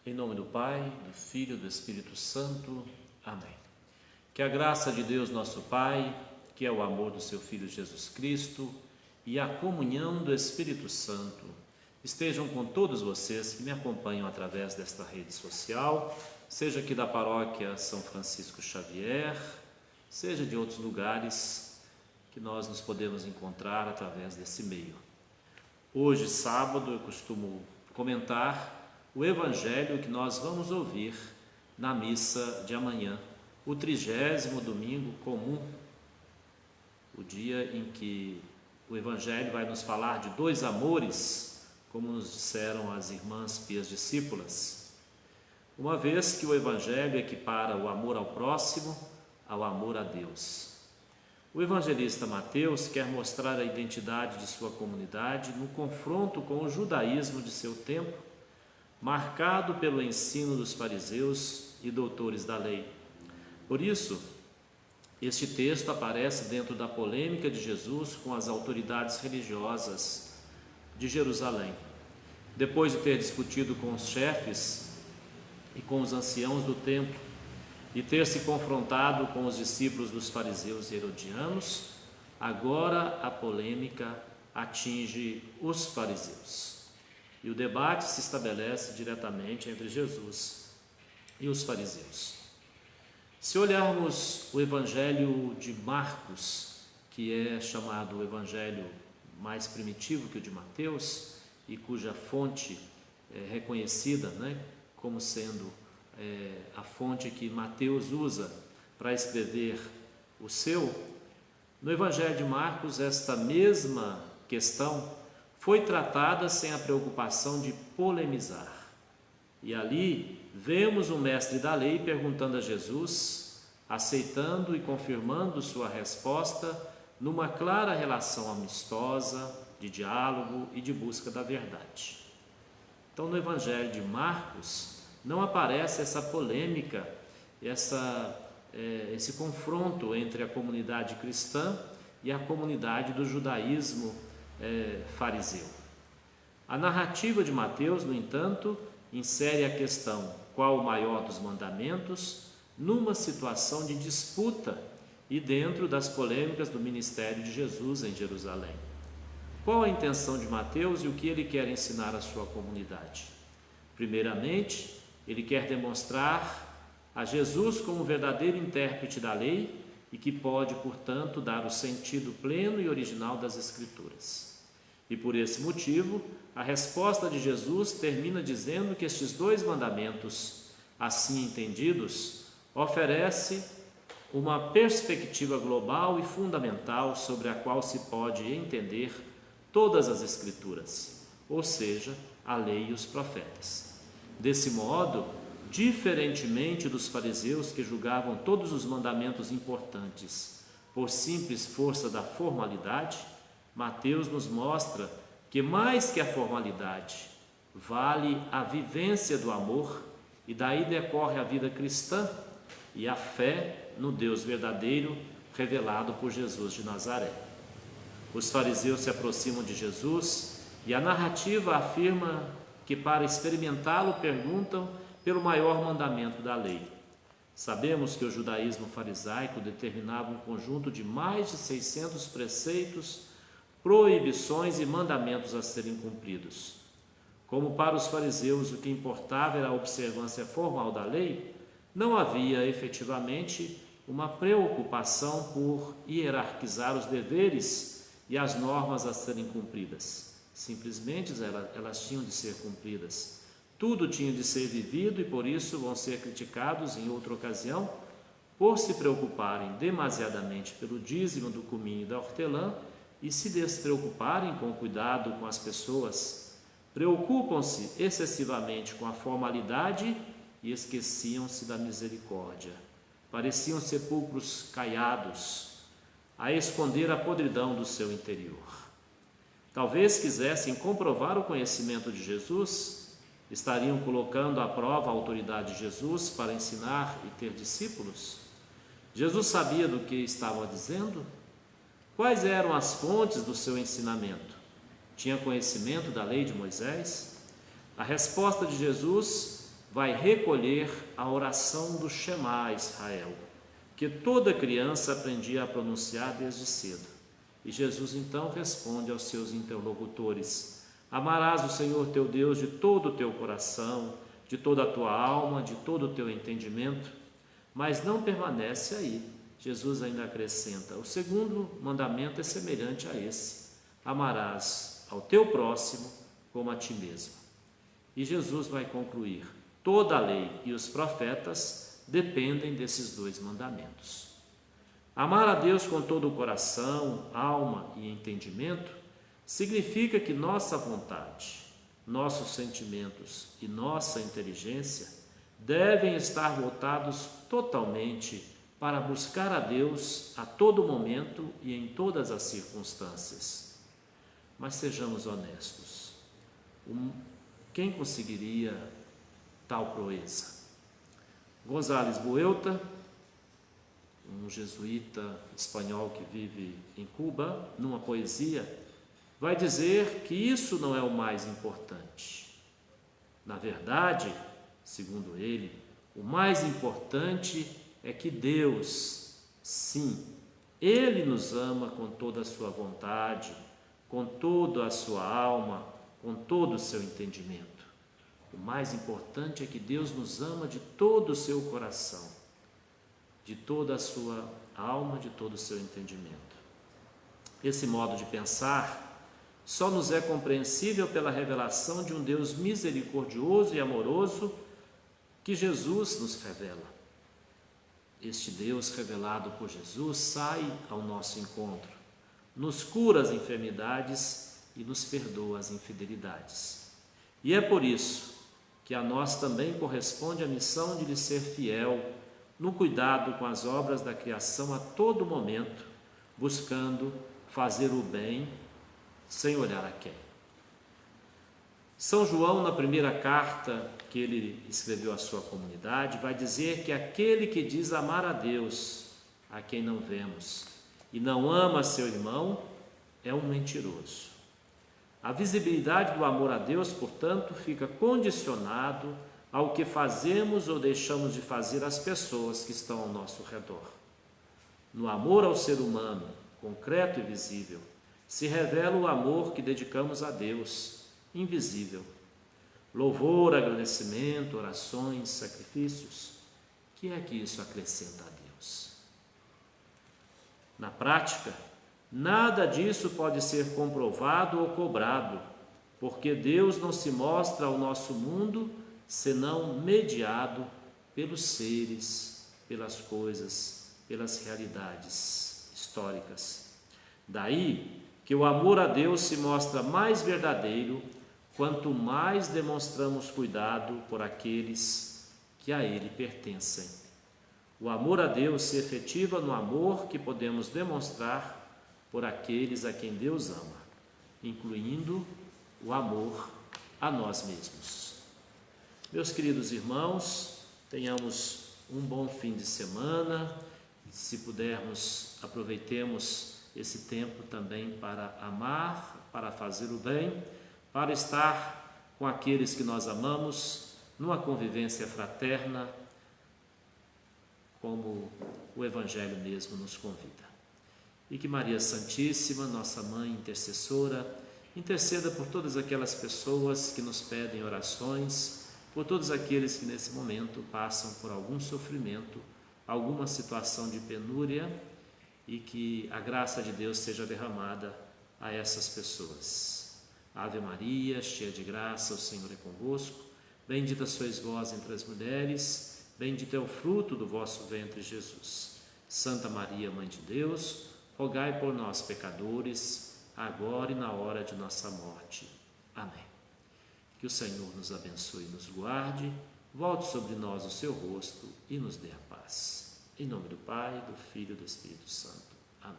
Em nome do Pai, do Filho e do Espírito Santo. Amém. Que a graça de Deus nosso Pai, que é o amor do seu Filho Jesus Cristo e a comunhão do Espírito Santo estejam com todos vocês que me acompanham através desta rede social, seja aqui da paróquia São Francisco Xavier, seja de outros lugares que nós nos podemos encontrar através desse meio. Hoje, sábado, eu costumo comentar o Evangelho que nós vamos ouvir na missa de amanhã, o 30º domingo comum, o dia em que o Evangelho vai nos falar de dois amores, como nos disseram as irmãs pias discípulas, uma vez que o Evangelho equipara o amor ao próximo ao amor a Deus. O evangelista Mateus quer mostrar a identidade de sua comunidade no confronto com o judaísmo de seu tempo, marcado pelo ensino dos fariseus e doutores da lei. Por isso, este texto aparece dentro da polêmica de Jesus com as autoridades religiosas de Jerusalém. Depois de ter discutido com os chefes e com os anciãos do templo e ter se confrontado com os discípulos dos fariseus e herodianos, agora a polêmica atinge os fariseus. E o debate se estabelece diretamente entre Jesus e os fariseus. Se olharmos o Evangelho de Marcos, que é chamado o Evangelho mais primitivo que o de Mateus, e cuja fonte é reconhecida, como sendo a fonte que Mateus usa para escrever o seu, no Evangelho de Marcos esta mesma questão foi tratada sem a preocupação de polemizar. E ali vemos o mestre da lei perguntando a Jesus, aceitando e confirmando sua resposta numa clara relação amistosa, de diálogo e de busca da verdade. Então, no Evangelho de Marcos não aparece essa polêmica, esse confronto entre a comunidade cristã e a comunidade do judaísmo fariseu. A narrativa de Mateus, no entanto, insere a questão qual o maior dos mandamentos numa situação de disputa e dentro das polêmicas do ministério de Jesus em Jerusalém. Qual a intenção de Mateus e o que ele quer ensinar à sua comunidade? Primeiramente, ele quer demonstrar a Jesus como verdadeiro intérprete da lei e que pode, portanto, dar o sentido pleno e original das Escrituras. E por esse motivo, a resposta de Jesus termina dizendo que estes dois mandamentos, assim entendidos, oferecem uma perspectiva global e fundamental sobre a qual se pode entender todas as Escrituras, ou seja, a lei e os profetas. Desse modo, diferentemente dos fariseus que julgavam todos os mandamentos importantes por simples força da formalidade, Mateus nos mostra que mais que a formalidade, vale a vivência do amor e daí decorre a vida cristã e a fé no Deus verdadeiro revelado por Jesus de Nazaré. Os fariseus se aproximam de Jesus e a narrativa afirma que para experimentá-lo perguntam pelo maior mandamento da lei. Sabemos que o judaísmo farisaico determinava um conjunto de mais de 600 preceitos, proibições e mandamentos a serem cumpridos. Como para os fariseus o que importava era a observância formal da lei, não havia efetivamente uma preocupação por hierarquizar os deveres e as normas a serem cumpridas. Simplesmente elas tinham de ser cumpridas. Tudo tinha de ser vivido e por isso vão ser criticados em outra ocasião por se preocuparem demasiadamente pelo dízimo do cominho e da hortelã e se despreocuparem com o cuidado com as pessoas. Preocupam-se excessivamente com a formalidade e esqueciam-se da misericórdia. Pareciam sepulcros caiados, a esconder a podridão do seu interior. Talvez quisessem comprovar o conhecimento de Jesus, estariam colocando à prova a autoridade de Jesus para ensinar e ter discípulos? Jesus sabia do que estavam dizendo? Quais eram as fontes do seu ensinamento? Tinha conhecimento da lei de Moisés? A resposta de Jesus vai recolher a oração do Shema Israel, que toda criança aprendia a pronunciar desde cedo. E Jesus então responde aos seus interlocutores: amarás o Senhor teu Deus de todo o teu coração, de toda a tua alma, de todo o teu entendimento. Mas não permanece aí. Jesus ainda acrescenta: o segundo mandamento é semelhante a esse: amarás ao teu próximo como a ti mesmo. E Jesus vai concluir: toda a lei e os profetas dependem desses dois mandamentos. Amar a Deus com todo o coração, alma e entendimento significa que nossa vontade, nossos sentimentos e nossa inteligência devem estar voltados totalmente para buscar a Deus a todo momento e em todas as circunstâncias. Mas sejamos honestos, quem conseguiria tal proeza? González Buelta, um jesuíta espanhol que vive em Cuba, numa poesia, vai dizer que isso não é o mais importante. Na verdade, segundo ele, o mais importante é que Deus, sim, Ele nos ama com toda a sua vontade, com toda a sua alma, com todo o seu entendimento. O mais importante é que Deus nos ama de todo o seu coração, de toda a sua alma, de todo o seu entendimento. Esse modo de pensar só nos é compreensível pela revelação de um Deus misericordioso e amoroso que Jesus nos revela. Este Deus revelado por Jesus sai ao nosso encontro, nos cura as enfermidades e nos perdoa as infidelidades. E é por isso que a nós também corresponde a missão de lhe ser fiel no cuidado com as obras da criação a todo momento, buscando fazer o bem sem olhar a quem. São João, na primeira carta que ele escreveu à sua comunidade, vai dizer que aquele que diz amar a Deus, a quem não vemos, e não ama seu irmão, é um mentiroso. A visibilidade do amor a Deus, portanto, fica condicionado ao que fazemos ou deixamos de fazer às pessoas que estão ao nosso redor. No amor ao ser humano, concreto e visível, se revela o amor que dedicamos a Deus, invisível. Louvor, agradecimento, orações, sacrifícios, que é que isso acrescenta a Deus? Na prática, nada disso pode ser comprovado ou cobrado, porque Deus não se mostra ao nosso mundo senão mediado pelos seres, pelas coisas, pelas realidades históricas. Daí que o amor a Deus se mostra mais verdadeiro quanto mais demonstramos cuidado por aqueles que a Ele pertencem. O amor a Deus se efetiva no amor que podemos demonstrar por aqueles a quem Deus ama, incluindo o amor a nós mesmos. Meus queridos irmãos, tenhamos um bom fim de semana. Se pudermos, aproveitemos esse tempo também para amar, para fazer o bem, para estar com aqueles que nós amamos, numa convivência fraterna, como o Evangelho mesmo nos convida. E que Maria Santíssima, nossa Mãe intercessora, interceda por todas aquelas pessoas que nos pedem orações, por todos aqueles que nesse momento passam por algum sofrimento, alguma situação de penúria, e que a graça de Deus seja derramada a essas pessoas. Ave Maria, cheia de graça, o Senhor é convosco. Bendita sois vós entre as mulheres, bendito é o fruto do vosso ventre, Jesus. Santa Maria, Mãe de Deus, rogai por nós, pecadores, agora e na hora de nossa morte. Amém. Que o Senhor nos abençoe e nos guarde, volte sobre nós o seu rosto e nos dê a paz. Em nome do Pai, do Filho e do Espírito Santo. Amém.